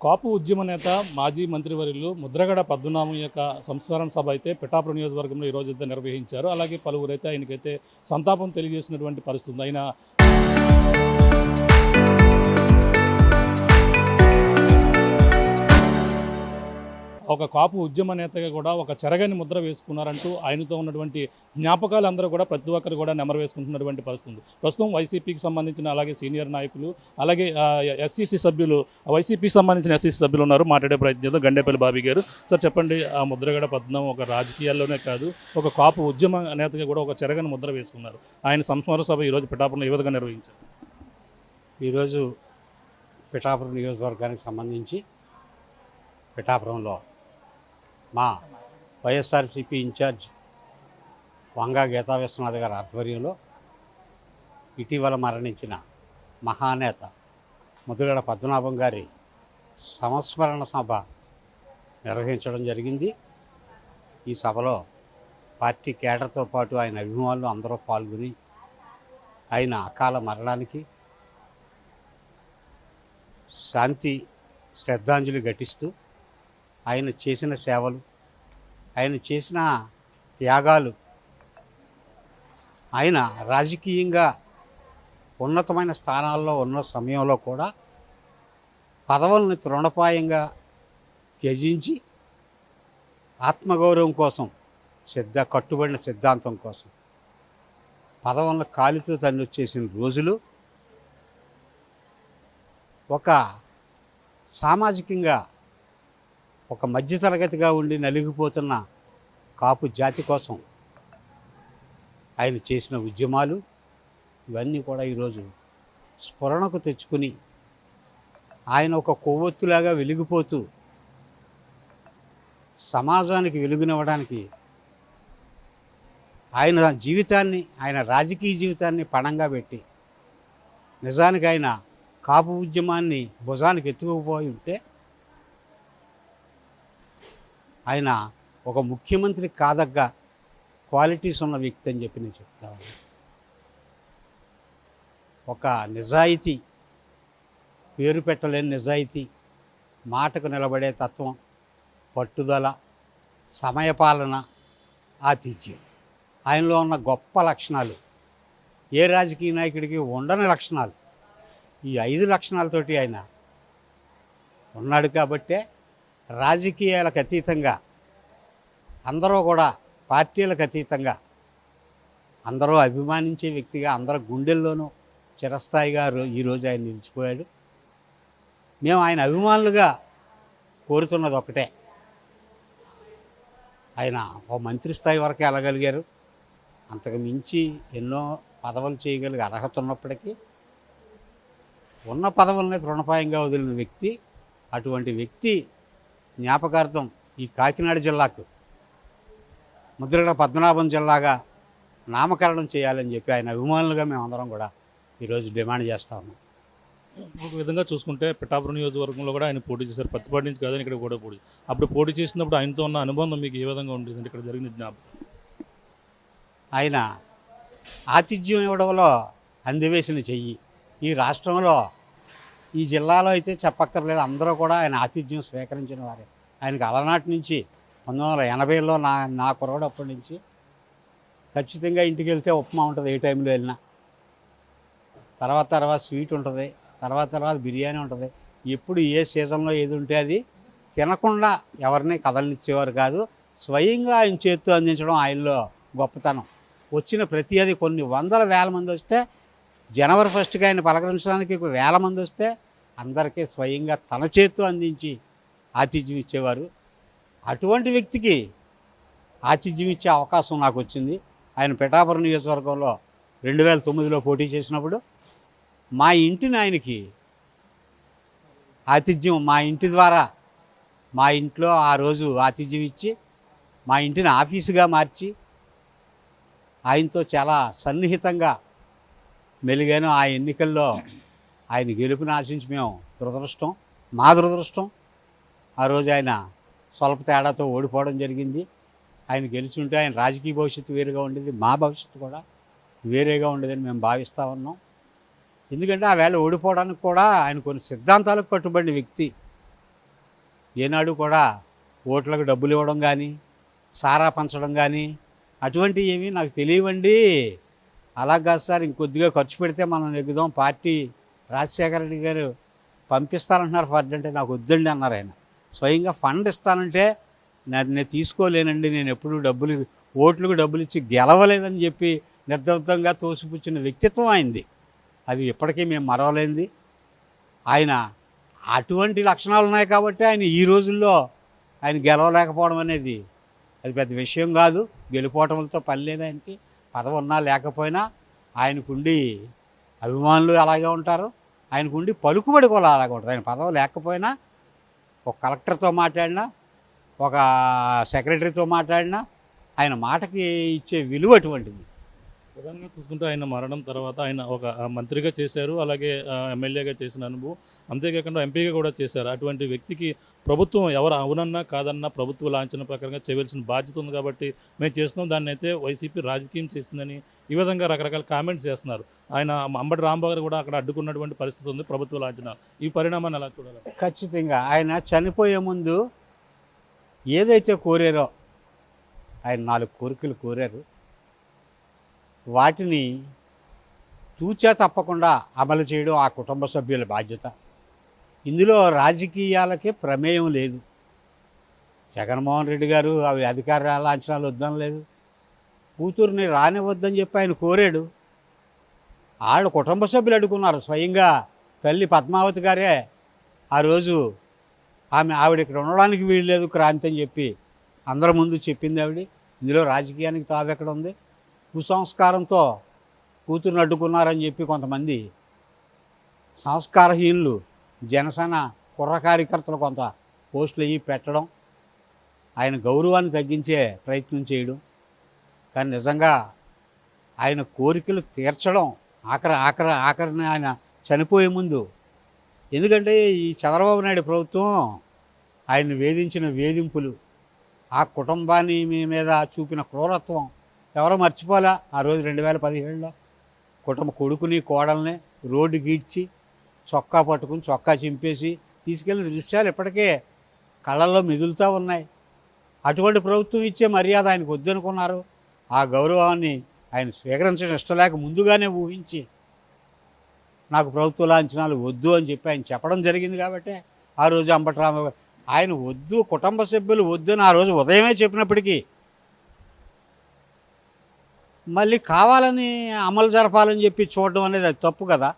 కాపు ఉద్యమ నేత మాజీ మంత్రివర్యులు ముద్రగడ పద్మనాభం యొక్క సంస్మరణ సభ అయితే పిఠాపురం నియోజకవర్గంలో ఈ రోజైతే నిర్వహించారు. అలాగే పలువురైతే ఆయనకైతే సంతాపం తెలియజేసినటువంటి పరిస్థితి ఉంది. ఆయన ఒక కాపు ఉద్యమ నేతగా కూడా ఒక చెరగని ముద్ర వేసుకున్నారంటూ ఆయనతో ఉన్నటువంటి జ్ఞాపకాలు అందరూ కూడా ప్రతి ఒక్కరు కూడా నెమరు వేసుకుంటున్నటువంటి పరిస్థితి. ప్రస్తుతం వైసీపీకి సంబంధించిన అలాగే సీనియర్ నాయకులు అలాగే ఎస్సీసీ సభ్యులు వైసీపీకి సంబంధించిన ఎస్సీసీ సభ్యులు ఉన్నారు. మాట్లాడే ప్రయత్నం చేద్దాం. గండేపల్లి బాబీ గారు, సార్ చెప్పండి, ఆ ముద్రగడ పద్మనాభం ఒక రాజకీయాల్లోనే కాదు ఒక కాపు ఉద్యమ నేతగా కూడా ఒక చెరగని ముద్ర వేసుకున్నారు. ఆయన సంస్మరణ సభ ఈరోజు పిఠాపురంలో ఏ విధంగా నిర్వహించారు? ఈరోజు పిఠాపురం నియోజకవర్గానికి సంబంధించి పిఠాపురంలో మా వైఎస్ఆర్సీపీ ఇన్ఛార్జ్ వంగా గీతా విశ్వనాథ్ గారి ఆధ్వర్యంలో ఇటీవల మరణించిన మహానేత ముద్రగడ పద్మనాభం గారి సంస్మరణ సభ నిర్వహించడం జరిగింది. ఈ సభలో పార్టీ కేడర్తో పాటు ఆయన అభిమానులు అందరూ పాల్గొని ఆయన అకాల మరణానికి శాంతి శ్రద్ధాంజలి ఘటిస్తూ ఆయన చేసిన సేవలు, ఆయన చేసిన త్యాగాలు, ఆయన రాజకీయంగా ఉన్నతమైన స్థానాల్లో ఉన్న సమయంలో కూడా పదవులను తృణప్రాయంగా త్యజించి ఆత్మగౌరవం కోసం కట్టుబడిన సిద్ధాంతం కోసం పదవులను కాలితో తన్నొచ్చేసిన రోజులు ఒక సామాజికంగా ఒక మధ్యతరగతిగా ఉండి నలిగిపోతున్న కాపు జాతి కోసం ఆయన చేసిన ఉద్యమాలు ఇవన్నీ కూడా ఈరోజు స్ఫురణకు తెచ్చుకుని ఆయన ఒక కొవ్వొత్తులాగా వెలిగిపోతూ సమాజానికి వెలుగునివ్వడానికి ఆయన జీవితాన్ని, ఆయన రాజకీయ జీవితాన్ని పణంగా పెట్టి నిజానికి ఆయన కాపు ఉద్యమాన్ని భుజానికి ఎత్తుకుపోయి ఉంటే ఆయన ఒక ముఖ్యమంత్రి కాదగ్గ క్వాలిటీస్ ఉన్న వ్యక్తి అని చెప్పి నేను చెప్తాను. ఒక నిజాయితీ, పేరు పెట్టలేని నిజాయితీ, మాటకు నిలబడే తత్వం, పట్టుదల, సమయపాలన, ఆతిథ్యం ఆయనలో ఉన్న గొప్ప లక్షణాలు, ఏ రాజకీయ నాయకుడికి ఉండని లక్షణాలు. ఈ 5 లక్షణాలతోటి ఆయన ఉన్నాడు కాబట్టే రాజకీయాలకు అతీతంగా అందరూ కూడా పార్టీలకు అతీతంగా అందరూ అభిమానించే వ్యక్తిగా అందరూ గుండెల్లోనూ చిరస్థాయిగా ఈరోజు ఆయన నిలిచిపోయాడు. మేము ఆయన అభిమానులుగా కోరుతున్నది ఒకటే, ఆయన ఓ మంత్రి స్థాయి వరకే వెళ్ళగలిగారు. అంతకు మించి ఎన్నో పదవులు చేయగలిగే అర్హత ఉన్నప్పటికీ ఉన్న పదవులనే తృణప్రాయంగా వదిలిన వ్యక్తి. అటువంటి వ్యక్తి జ్ఞాపకార్థం ఈ కాకినాడ జిల్లాకు ముద్రగడ పద్మనాభం జిల్లాగా నామకరణం చేయాలని చెప్పి ఆయన అభిమానులుగా మేమందరం కూడా ఈరోజు డిమాండ్ చేస్తా ఉన్నాం. ఒక విధంగా చూసుకుంటే పిఠాపురం నియోజకవర్గంలో కూడా ఆయన పోటీ చేశారు. పత్తిపాటి నుంచి కాదని ఇక్కడ కూడా పోటీ. అప్పుడు పోటీ చేసినప్పుడు ఆయనతో ఉన్న అనుబంధం మీకు ఏ విధంగా ఉండేది? అంటే ఇక్కడ జరిగిన జ్ఞాపకం, ఆయన ఆతిథ్యం ఇవ్వడంలో అందివేసిన చెయ్యి. ఈ రాష్ట్రంలో, ఈ జిల్లాలో అయితే చెప్పక్కర్లేదు, అందరూ కూడా ఆయన ఆతిథ్యం స్వీకరించిన వారే. ఆయనకి అలనాటి నుంచి 1980లో నా కురవడప్పటి నుంచి ఖచ్చితంగా ఇంటికి వెళ్తే ఉప్మా ఉంటుంది, ఏ టైంలో వెళ్ళినా. తర్వాత స్వీట్ ఉంటుంది, తర్వాత బిర్యానీ ఉంటుంది. ఎప్పుడు ఏ సీజన్లో ఏది ఉంటే అది తినకుండా ఎవరిని కదలనిచ్చేవారు కాదు. స్వయంగా ఆయన చేత్తో అందించడం ఆయనలో గొప్పతనం. వచ్చిన ప్రతి అది కొన్ని వందల వేల మంది వస్తే, జనవరి 1కి ఆయన పలకరించడానికి వేల మంది వస్తే అందరికీ స్వయంగా తన చేత్తో అందించి ఆతిథ్యం ఇచ్చేవారు. అటువంటి వ్యక్తికి ఆతిథ్యం ఇచ్చే అవకాశం నాకు వచ్చింది. ఆయన పిఠాపురం నియోజకవర్గంలో 2009లో పోటీ చేసినప్పుడు మా ఇంటిని ఆయనకి ఆతిథ్యం, మా ఇంటి ద్వారా, మా ఇంట్లో ఆ రోజు ఆతిథ్యం ఇచ్చి మా ఇంటిని ఆఫీసుగా మార్చి ఆయనతో చాలా సన్నిహితంగా మెలిగాను. ఆ ఎన్నికల్లో ఆయన గెలుపుని ఆశించి మేము మా దురదృష్టం ఆ రోజు ఆయన స్వల్ప తేడాతో ఓడిపోవడం జరిగింది. ఆయన గెలిచుంటే ఆయన రాజకీయ భవిష్యత్తు వేరుగా ఉండేది, మా భవిష్యత్తు కూడా వేరేగా ఉండేదని మేము భావిస్తూ ఉన్నాం. ఎందుకంటే ఆ వేళ ఓడిపోవడానికి కూడా ఆయన కొన్ని సిద్ధాంతాలకు కట్టుబడిన వ్యక్తి. ఏనాడు కూడా ఓట్లకు డబ్బులు ఇవ్వడం కానీ సారా పంచడం కానీ అటువంటివి ఏమీ నాకు తెలియవండి. అలా కాదు సార్, ఇంకొద్దిగా ఖర్చు పెడితే మనం నెగ్గుదాం, పార్టీ రాజశేఖర రెడ్డి గారు పంపిస్తానంటున్నారు ఫండ్ అంటే నాకు వద్దండి అన్నారు ఆయన. స్వయంగా ఫండ్ ఇస్తానంటే నేను తీసుకోలేనండి, నేను ఎప్పుడు ఓట్లకు డబ్బులు ఇచ్చి గెలవలేదని చెప్పి నిర్దర్థంగా తోసిపుచ్చిన వ్యక్తిత్వం ఆయనది. అది ఇప్పటికీ మేము మరవలేంది. ఆయన అటువంటి లక్షణాలు ఉన్నాయి కాబట్టి ఆయన ఈ రోజుల్లో ఆయన గెలవలేకపోవడం అనేది అది పెద్ద విషయం కాదు. గెలుపోవటంతో పని లేదు ఆయనకి. పదవి ఉన్నా లేకపోయినా ఆయనకుండి అభిమానులు అలాగే ఉంటారు, ఆయనకుండి పలుకుబడి కూడా అలాగే ఉంటారు. ఆయన పదవి లేకపోయినా ఒక కలెక్టర్తో మాట్లాడినా, ఒక సెక్రటరీతో మాట్లాడినా ఆయన మాటకి ఇచ్చే విలువ అటువంటిది. ప్రధానంగా చూసుకుంటే ఆయన మరణం తర్వాత ఆయన ఒక మంత్రిగా చేశారు, అలాగే ఎమ్మెల్యేగా చేసిన అనుభవం, అంతేకాకుండా ఎంపీగా కూడా చేశారు. అటువంటి వ్యక్తికి ప్రభుత్వం ఎవరు అవునన్నా కాదన్నా ప్రభుత్వ లాంఛన ప్రకారంగా చేయవలసిన బాధ్యత ఉంది కాబట్టి మేము చేస్తున్నాం, దాన్ని అయితే వైసీపీ రాజకీయం చేస్తుందని ఈ విధంగా రకరకాల కామెంట్స్ చేస్తున్నారు. ఆయన అంబటి రాంబాబు గారు కూడా అక్కడ అడ్డుకున్నటువంటి పరిస్థితి ఉంది ప్రభుత్వ లాంఛన. ఈ పరిణామాన్ని ఎలా చూడాలి? ఖచ్చితంగా ఆయన చనిపోయే ముందు ఏదైతే కోరారో, ఆయన 4 కోరికలు కోరారు, వాటిని తూచా తప్పకుండా అమలు చేయడం ఆ కుటుంబ సభ్యుల బాధ్యత. ఇందులో రాజకీయాలకే ప్రమేయం లేదు. జగన్మోహన్ రెడ్డి గారు అవి అధికార లాంఛనాలు వద్దనలేదు, కూతుర్ని రానివద్దని చెప్పి ఆయన కోరాడు. వాళ్ళ కుటుంబ సభ్యులు అడుగున్నారు. స్వయంగా తల్లి పద్మావతి గారే ఆ రోజు ఆవిడ ఇక్కడ ఉండడానికి వీలు లేదు క్రాంతి అని చెప్పి అందరి ముందు చెప్పింది ఆవిడ. ఇందులో రాజకీయానికి తావెక్కడ ఉంది? కుసంస్కారంతో కూతుర్ని అడ్డుకున్నారని చెప్పి కొంతమంది సంస్కారహీనులు జనసేన కుర్ర కార్యకర్తలు కొంత పోస్టులు అయ్యి పెట్టడం, ఆయన గౌరవాన్ని తగ్గించే ప్రయత్నం చేయడం. కానీ నిజంగా ఆయన కోరికలు తీర్చడం ఆఖరిని ఆయన చనిపోయే ముందు. ఎందుకంటే ఈ చంద్రబాబు నాయుడు ప్రభుత్వం ఆయన్ని వేధించిన వేధింపులు, ఆ కుటుంబాన్ని మీద చూపిన క్రూరత్వం ఎవరో మర్చిపోలే. ఆ రోజు 2017లో కుటుంబ కొడుకుని కోడల్ని రోడ్డు గీడ్చి చొక్కా పట్టుకుని చొక్కా చింపేసి తీసుకెళ్ళిన దృశ్యాలు ఇప్పటికే కళ్ళల్లో మెదులుతూ ఉన్నాయి. అటువంటి ప్రభుత్వం ఇచ్చే మర్యాద ఆయనకు వద్దనుకున్నారు. ఆ గౌరవాన్ని ఆయన స్వీకరించడం ఇష్టం లేక ముందుగానే ఊహించి నాకు ప్రభుత్వ లాంఛనాలు వద్దు అని చెప్పి ఆయన చెప్పడం జరిగింది. కాబట్టి ఆ రోజు అంబటి రాంబాబు ఆయన వద్దు, కుటుంబ సభ్యులు వద్దు అని ఆ రోజు ఉదయమే చెప్పినప్పటికీ మళ్ళీ కావాలని అమలు జరపాలని చెప్పి చూడడం అనేది అది తప్పు కదా.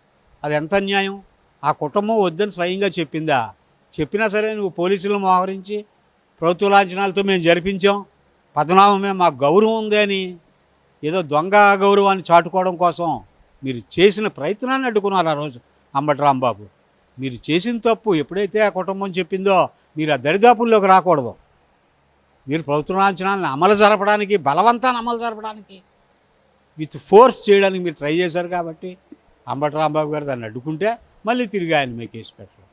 అది ఎంత అన్యాయం. ఆ కుటుంబం వద్దని స్వయంగా చెప్పిందా? చెప్పినా సరే నువ్వు పోలీసులను మోహరించి ప్రభుత్వ లాంఛనాలతో మేము జరిపించాం, పద్మనాభమే మాకు గౌరవం ఉంది అని ఏదో దొంగ గౌరవాన్ని చాటుకోవడం కోసం మీరు చేసిన ప్రయత్నాన్ని అడ్డుకున్నారు ఆ రోజు అంబటి రాంబాబు. మీరు చేసిన తప్పు ఎప్పుడైతే ఆ కుటుంబం చెప్పిందో మీరు ఆ దరిదాపుల్లోకి రాకూడదు. మీరు ప్రభుత్వ లాంఛనాలను అమలు జరపడానికి, బలవంతాన్ని అమలు జరపడానికి, విత్ ఫోర్స్ చేయడానికి మీరు ట్రై చేశారు. కాబట్టి అంబటి రాంబాబు గారు దాన్ని అడ్డుకుంటే మళ్ళీ తిరిగి ఆయన మీ కేసు పెట్టరు.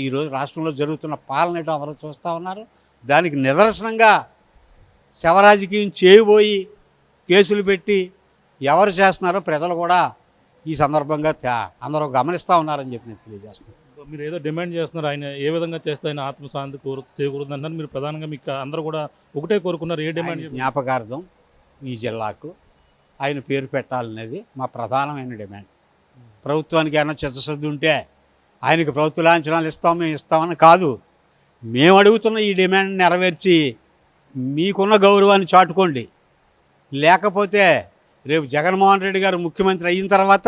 ఈరోజు రాష్ట్రంలో జరుగుతున్న పాలన ఏంటో అందరూ చూస్తూ ఉన్నారు. దానికి నిదర్శనంగా శవరాజకీయం చేయబోయి కేసులు పెట్టి ఎవరు చేస్తున్నారో ప్రజలు కూడా ఈ సందర్భంగా అందరూ గమనిస్తూ ఉన్నారని చెప్పి నేను తెలియజేస్తున్నాను. మీరు ఏదో డిమాండ్ చేస్తున్నారు, ఆయన ఏ విధంగా చేస్తే ఆయన ఆత్మశాంతి చేకూరుతుందంటారు. మీరు ప్రధానంగా మీకు అందరూ కూడా ఒకటే కోరుకున్నారు, ఏ డిమాండ్? జ్ఞాపకార్థం ఈ జిల్లాకు ఆయన పేరు పెట్టాలనేది మా ప్రధానమైన డిమాండ్. ప్రభుత్వానికి ఏమైనా చిత్తశుద్ధి ఉంటే ఆయనకి ప్రభుత్వ లాంఛనాలు మేము ఇస్తామని కాదు. మేము అడుగుతున్న ఈ డిమాండ్ నెరవేర్చి మీకున్న గౌరవాన్ని చాటుకోండి. లేకపోతే రేపు జగన్మోహన్ రెడ్డి గారు ముఖ్యమంత్రి అయిన తర్వాత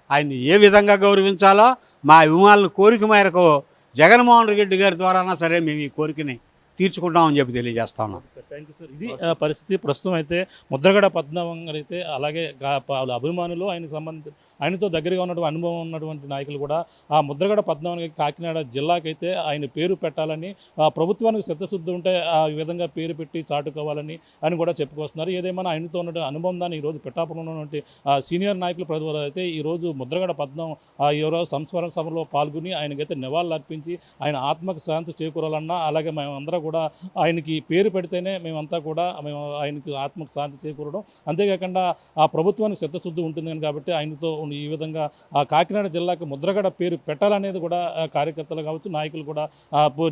ఆయన్ని ఏ విధంగా గౌరవించాలో మా అభిమానుల కోరిక మేరకు జగన్మోహన్ రెడ్డి గారి ద్వారానా సరే మేము ఈ కోరికని తీర్చుకుంటామని చెప్పి తెలియజేస్తా ఉన్నాం. Thank you sir. ఇది పరిస్థితి. ప్రస్తుతం అయితే ముద్రగడ పద్మనాభం గారు అయితే అలాగే వాళ్ళ అభిమానులు ఆయనకు సంబంధించిన ఆయనతో దగ్గరగా ఉన్నటువంటి అనుభవం ఉన్నటువంటి నాయకులు కూడా ఆ ముద్రగడ పద్మనాభం గారికి కాకినాడ జిల్లాకైతే ఆయన పేరు పెట్టాలని, ప్రభుత్వానికి చిత్తశుద్ధి ఉంటే ఆ విధంగా పేరు పెట్టి చాటుకోవాలని అని కూడా చెప్పుకొస్తున్నారు. ఏదేమైనా ఆయనతో ఉన్నటువంటి అనుబంధాన్ని ఈరోజు పిఠాపురంలో ఉన్నటువంటి సీనియర్ నాయకులు ప్రజలు అయితే ఈరోజు ముద్రగడ పద్మనాభం ఈరోజు సంస్మరణ సభలో పాల్గొని ఆయనకైతే నివాళులు అర్పించి ఆయన ఆత్మకు శాంతి చేకూరాలన్నా, అలాగే మేమందరం కూడా ఆయనకి పేరు పెడితేనే మేమంతా కూడా మేము ఆయనకి ఆత్మకు శాంతి చేకూరడం, అంతేకాకుండా ఆ ప్రభుత్వానికి చిత్తశుద్ధి ఉంటుంది కాబట్టి ఆయనతో ఈ విధంగా ఆ కాకినాడ జిల్లాకు ముద్రగడ పేరు పెట్టాలనేది కూడా కార్యకర్తలు కావచ్చు, నాయకులు కూడా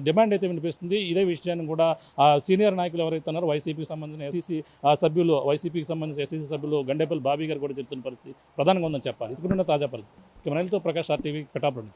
డిమాండ్ అయితే వినిపిస్తుంది. ఇదే విషయాన్ని కూడా సీనియర్ నాయకులు ఎవరైతే ఉన్నారో వైసీపీకి సంబంధించిన ఎస్సీసీ సభ్యులు, వైసీపీకి సంబంధించిన ఎస్సీసీ సభ్యులు గండేపల్లి బాబీ గారు కూడా చెప్తున్న పరిస్థితి ప్రధానంగా ఉందని చెప్పాలి. ఇసుకున్న తాజా పరిస్థితి కెమెరాలతో ప్రకాష్ RTV పిఠాపురం.